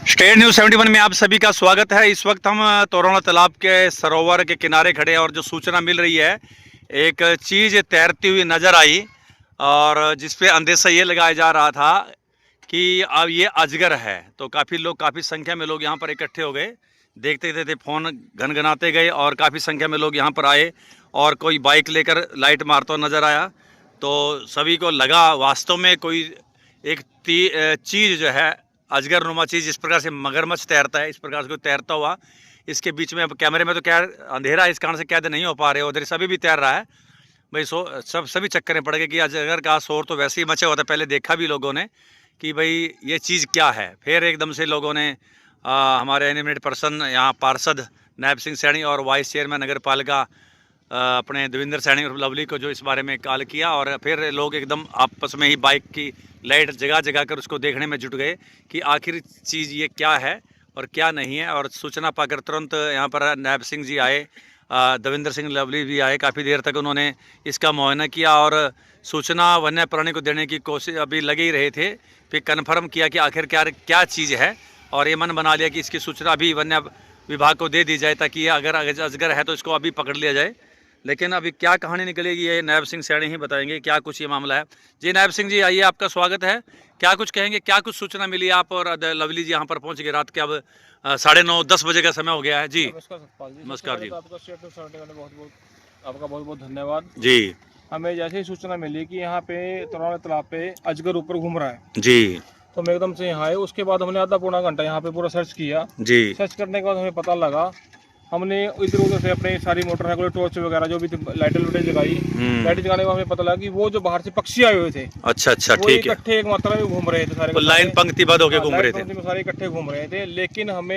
State news 71 में आप सभी का स्वागत है। इस वक्त हम तोरौना तालाब के सरोवर के किनारे खड़े हैं और जो सूचना मिल रही है, एक चीज़ तैरती हुई नज़र आई और जिस पे अंदेशा ये लगाया जा रहा था कि अब ये अजगर है। तो काफ़ी संख्या में लोग यहाँ पर इकट्ठे हो गए, देखते देखते फ़ोन घनघनाते गए और काफ़ी संख्या में लोग यहाँ पर आए और कोई बाइक लेकर लाइट मारता हुआ नज़र आया। तो सभी को लगा वास्तव में कोई एक चीज़ जो है अजगर नुमा चीज़, जिस प्रकार से मगरमच्छ तैरता है इस प्रकार से कोई तैरता हुआ इसके बीच में। अब कैमरे में तो क्या अंधेरा है, इस कारण से कैद नहीं हो पा रहे। उधर सभी भी तैर रहा है भाई। सभी चक्कर में पड़ गए कि अजगर का शोर तो वैसे ही मचा हुआ था, पहले देखा भी लोगों ने कि भाई ये चीज़ क्या है। फिर एकदम से लोगों ने हमारे एनिमेटेड पर्सन यहाँ पार्षद नायब सिंह सैनी और वाइस चेयरमैन नगर पालिका अपने देवेंद्र सैनी और लवली को जो इस बारे में कॉल किया और फिर लोग एकदम आपस में ही बाइक की लाइट जगा जगा कर उसको देखने में जुट गए कि आखिर चीज़ ये क्या है और क्या नहीं है। और सूचना पाकर तुरंत यहाँ पर नायब सिंह जी आए, देवेंद्र सिंह लवली भी आए। काफ़ी देर तक उन्होंने इसका मुआयना किया और सूचना वन्य प्राणी को देने की कोशिश अभी लगे ही रहे थे। फिर कन्फर्म किया कि आखिर क्या चीज़ है और ये मन बना लिया कि इसकी सूचना अभी वन्य विभाग को दे दी जाए ताकि ये अगर अजगर है तो इसको अभी पकड़ लिया जाए। लेकिन अभी क्या कहानी निकलेगी ये नायब सिंह सैनी ही बताएंगे क्या कुछ ये मामला है। जी नायब सिंह जी आइए, आपका स्वागत है। क्या कुछ कहेंगे, क्या कुछ सूचना मिली आप और लवली जी यहाँ पर पहुँच गए रात के अब 9:30-10 बजे का समय हो गया है जी। नमस्कार सतपाल जी। नमस्कार जी। आपका बहुत बहुत धन्यवाद जी हमें जैसे ही सूचना मिली कि यहाँ पे तोरौना तालाब पे अजगर ऊपर घूम रहा है जी तो हम एकदम से यहाँ आए। उसके बाद हमने आधा पौना घंटा यहाँ पे पूरा सर्च किया। जी सर्च करने के बाद हमें पता लगा, हमने इधर उधर से अपनी सारी मोटरसाइकिल टॉर्च वगैरह जो भी लाइटें जगाई। लाइट जगाने के बाद हमें पता लगा कि वो जो बाहर से पक्षी आए हुए थे, अच्छा वो ठीक है। इकट्ठे एक मात्रा में घूम रहे थे सारे, लाइन पंक्तिबद्ध होकर घूम रहे थे। पंक्ति में सारे इकट्ठे घूम रहे थे। लेकिन हम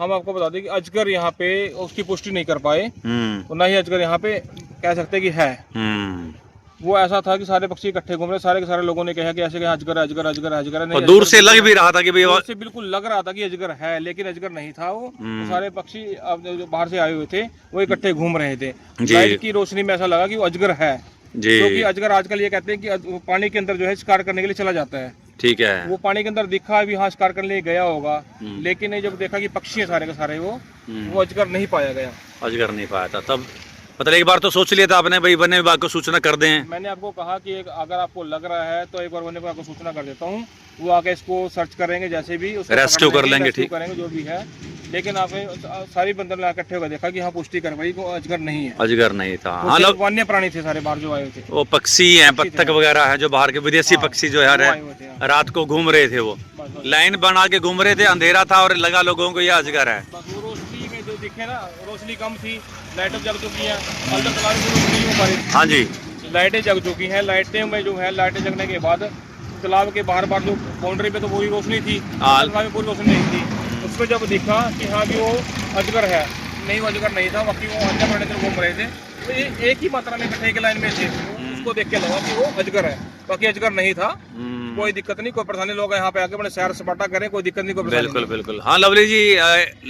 आपको बता दें कि अजगर यहाँ पे उसकी पुष्टि नहीं कर पाए, ना ही अजगर यहाँ पे कह सकते कि है। वो ऐसा था कि सारे पक्षी इकट्ठे घूम रहे, सारे के सारे लोगों ने कहा कि ऐसे अजगर अजगर अजगर अजगर नहीं। दूर से लग भी रहा था कि दूर से बिल्कुल लग रहा था कि अजगर है, लेकिन अजगर नहीं था वो। तो सारे पक्षी अब जो बाहर से आए हुए थे वो इकट्ठे घूम रहे थे। लाइट की रोशनी में ऐसा लगा कि वो अजगर है, क्योंकि अजगर आजकल ये कहते हैं कि पानी के अंदर जो है शिकार करने के लिए चला जाता है। ठीक है, वो पानी के अंदर दिखा भी, हाँ शिकार करने गया होगा, लेकिन जब देखा कि पक्षी है सारे के सारे, वो अजगर नहीं पाया गया। अजगर नहीं पाया था। तब मतलब एक बार तो सोच लिया था आपने भाई वन्य विभाग को सूचना कर दें। मैंने आपको कहा कि अगर आपको लग रहा है तो एक बार वन्य विभाग को सूचना कर देता हूँ, वो आके इसको सर्च करेंगे, जैसे भी रेस्क्यू कर लेंगे, ठीक करेंगे जो भी है। लेकिन आपने सारी बंदर इकट्ठे होकर देखा कि हाँ पुष्टि करवाई को अजगर नहीं है। अजगर नहीं था, हाँ लोग वन्य प्राणी थे सारे बाहर जो आए थे। वो पक्षी हैं, बत्तख वगैरह है जो बाहर के विदेशी पक्षी जो है रात को घूम रहे थे। वो लाइन बना के घूम रहे थे, अंधेरा था और लगा लोगों को ये अजगर है। रोशनी में जो दिखे ना, रोशनी कम थी, लाइटें जग चुकी हैं, अंदर तालाब में रोशनी नहीं हो पा रही। हाँ जी, लाइटें जग चुकी हैं। लाइटें में जो है, लाइटें जगने के बाद तालाब के बाहर जो बाउंड्री पे तो पूरी रोशनी थी, तालाब में पूरी रोशनी नहीं थी। उसको जब दिखा कि हाँ भी वो अजगर है, नहीं वो अजगर नहीं था, बाकी वो अन्य प्राणी तो घूम रहे थे। तो ये एक ही मात्रा में इकट्ठे के लाइन में थे, उसको देख के लगा कि वो अजगर है, बाकी अजगर नहीं था। कोई दिक्कत नहीं, कोई परेशानी। लोग यहाँ पे आके अपने सैर सपाटा करें, कोई दिक्कत नहीं, कोई परेशानी। बिल्कुल बिल्कुल। हाँ लवली जी,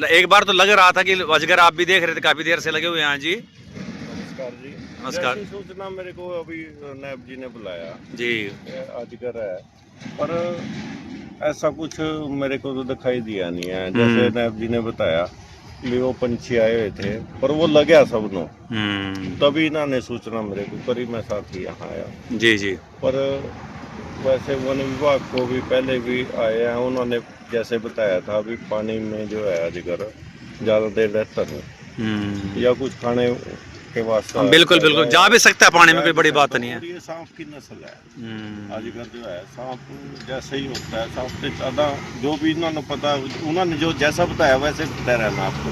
एक बार तो लग रहा था कि अजगर आप भी देख रहे थे, काफी देर से लगे हुए हैं जी। नमस्कार जी। नमस्कार। सूचना मेरे को अभी नायब जी ने बुलाया जी, अजगर है, पर ऐसा कुछ मेरे को तो दिखाई दिया नहीं है। जैसे नायब जी ने बताया कि वो पंछी आए हुए थे, पर वो लगा सबनों, तभी इन्होंने सूचना मेरे को करी, मैं साथ ही यहाँ आया। जी जी। पर वैसे वन विभाग को भी पहले भी आए हैं, उन्होंने जैसे बताया था अभी पानी में जो है अजगर ज़्यादा देर रहता नहीं, या कुछ खाने के वास्ते। बिल्कुल बिल्कुल, जा भी सकता है पानी में, कोई बड़ी बात नहीं है। ये सांप की नस्ल है। अजगर जो है सांप जैसे ही होता है, सांप से ज़्यादा जो भी इन्होंने पता, उन्होंने जो जैसा बताया वैसे बताया रहना आपको।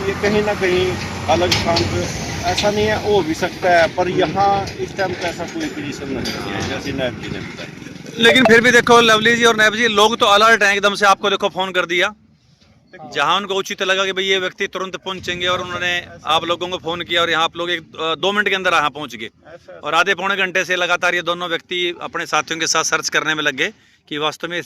ये कहीं ना कहीं अलग सांप ऐसा नहीं है, हो भी सकता है, पर यहाँ इस टाइम पे ऐसा कोई पोजीशन नहीं है जैसे नायब जी ने बताया। लेकिन फिर भी देखो लवली जी और नायब जी, लोग तो अलर्ट हैं, एकदम से आपको देखो फोन कर दिया। जहां उनको उचित लगा कि भाई ये व्यक्ति तुरंत पहुंचेंगे, और उन्होंने आप लोगों को फोन किया और यहाँ आप लोग 2 मिनट के अंदर यहाँ पहुंच गए। और आधे पौने घंटे से लगातार ये दोनों व्यक्ति अपने साथियों के साथ सर्च करने में लग गए कि वास्तव में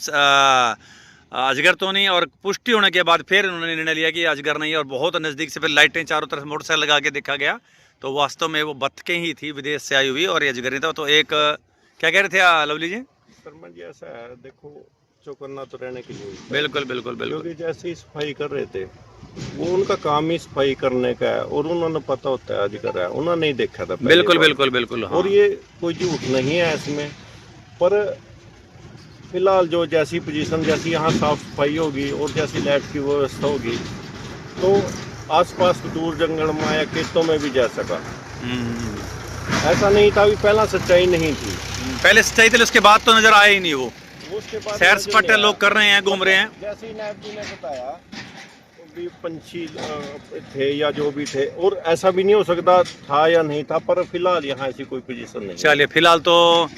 अजगर तो नहीं। और पुष्टि होने के बाद फिर उन्होंने निर्णय लिया कि अजगर नहीं है, और बहुत नज़दीक से फिर लाइटें चारों तरफ मोटरसाइकिल लगा के देखा गया, तो वास्तव में वो बत्तखें ही थी विदेश से आई हुई, और ये अजगर नहीं था। तो एक क्या कह रहे थे लवली जी? शर्मा जी, ऐसा है देखो, चौकन्ना तो रहने के लिए। बिल्कुल बिल्कुल बिल्कुल। क्योंकि जैसे ही सफाई कर रहे थे, वो उनका काम ही सफाई करने का है और उन्होंने पता होता है आज कर रहा है, उन्होंने नहीं देखा था पहली बिल्कुल बार। बिल्कुल बिल्कुल। हाँ। और ये कोई झूठ नहीं है इसमें, पर फिलहाल जो जैसी पोजीशन, जैसी यहाँ साफ सफाई होगी और जैसी लाइट की व्यवस्था होगी, तो आसपास दूर जंगल में या खेतों में भी जा सका। ऐसा नहीं था, अभी पहला सच्चाई नहीं थी। पहले सच्चाई थी, उसके बाद तो नजर आया ही नहीं वो। उसके बाद सैर सपाटे लोग कर रहे हैं, घूम रहे हैं। जैसे ही नायब जी ने बताया, भी पंछी थे या जो भी थे, और ऐसा भी नहीं हो सकता था या नहीं था, पर फिलहाल यहाँ ऐसी कोई पोजीशन नहीं। चलिए, फिलहाल तो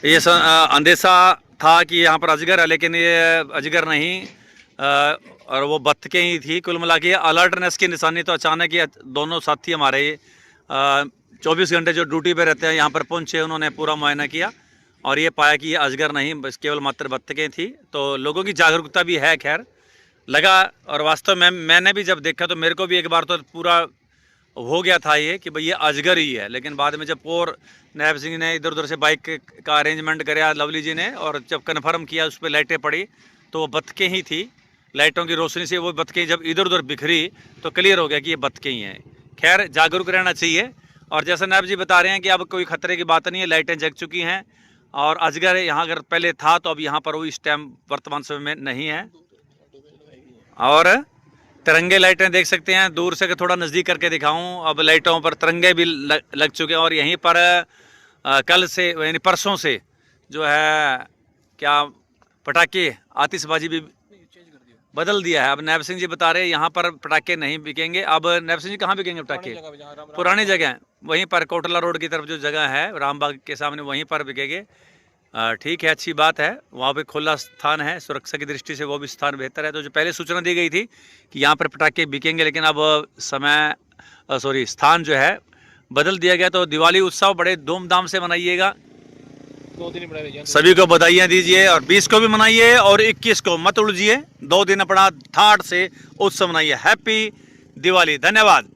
ये अंदेशा था कि यहाँ पर अजगर है, लेकिन ये अजगर नहीं, और वो बत्तखें ही थी। कुल मिला के अलर्टनेस की निशानी तो अचानक ये दोनों साथी हमारे 24 घंटे जो ड्यूटी पे रहते हैं यहाँ पर पहुँचे, उन्होंने पूरा मुआयना किया और ये पाया कि ये अजगर नहीं, बस केवल मात्र बत्तखें थी। तो लोगों की जागरूकता भी है, खैर लगा। और वास्तव में मैंने भी जब देखा तो मेरे को भी एक बार तो पूरा हो गया था ये कि भाई ये अजगर ही है, लेकिन बाद में जब और नायब सिंह ने इधर उधर से बाइक का अरेंजमेंट कराया, लवली जी ने, और जब कन्फर्म किया, उस पर लाइटें पड़ी तो वो बत्तखें ही थी। लाइटों की रोशनी से वो बत्तखें जब इधर उधर बिखरी तो क्लियर हो गया कि ये बत्तखें ही हैं। खैर, जागरूक रहना चाहिए। और जैसा नायब जी बता रहे हैं कि अब कोई खतरे की बात नहीं है, लाइटें जग चुकी हैं और अजगर यहाँ अगर पहले था तो अब यहाँ पर वो इस टाइम वर्तमान समय में नहीं है। और तिरंगे लाइटें देख सकते हैं, दूर से थोड़ा नज़दीक करके दिखाऊं, अब लाइटों पर तिरंगे भी लग चुके हैं। और यहीं पर कल से यानी परसों से जो है क्या पटाखे, आतिशबाजी भी बदल दिया है। अब नायब सिंह जी बता रहे हैं यहाँ पर पटाखे नहीं बिकेंगे। अब नायब सिंह जी कहाँ बिकेंगे पटाखे? पुरानी जगह, वहीं पर कोटला रोड की तरफ जो जगह है रामबाग के सामने, वहीं पर बिकेंगे। ठीक है, अच्छी बात है, वहाँ पे खुला स्थान है, सुरक्षा की दृष्टि से वो भी स्थान बेहतर है। तो जो पहले सूचना दी गई थी कि यहाँ पर पटाखे बिकेंगे, लेकिन अब स्थान जो है बदल दिया गया। तो दिवाली उत्सव बड़े धूमधाम से मनाइएगा, 2 दिन बड़े सभी को बधाइयाँ दीजिए, और 20 को भी मनाइए और 21 को मत उलझिए। 2 दिन अपना ठाठ से उत्सव मनाइए। हैप्पी दिवाली, धन्यवाद।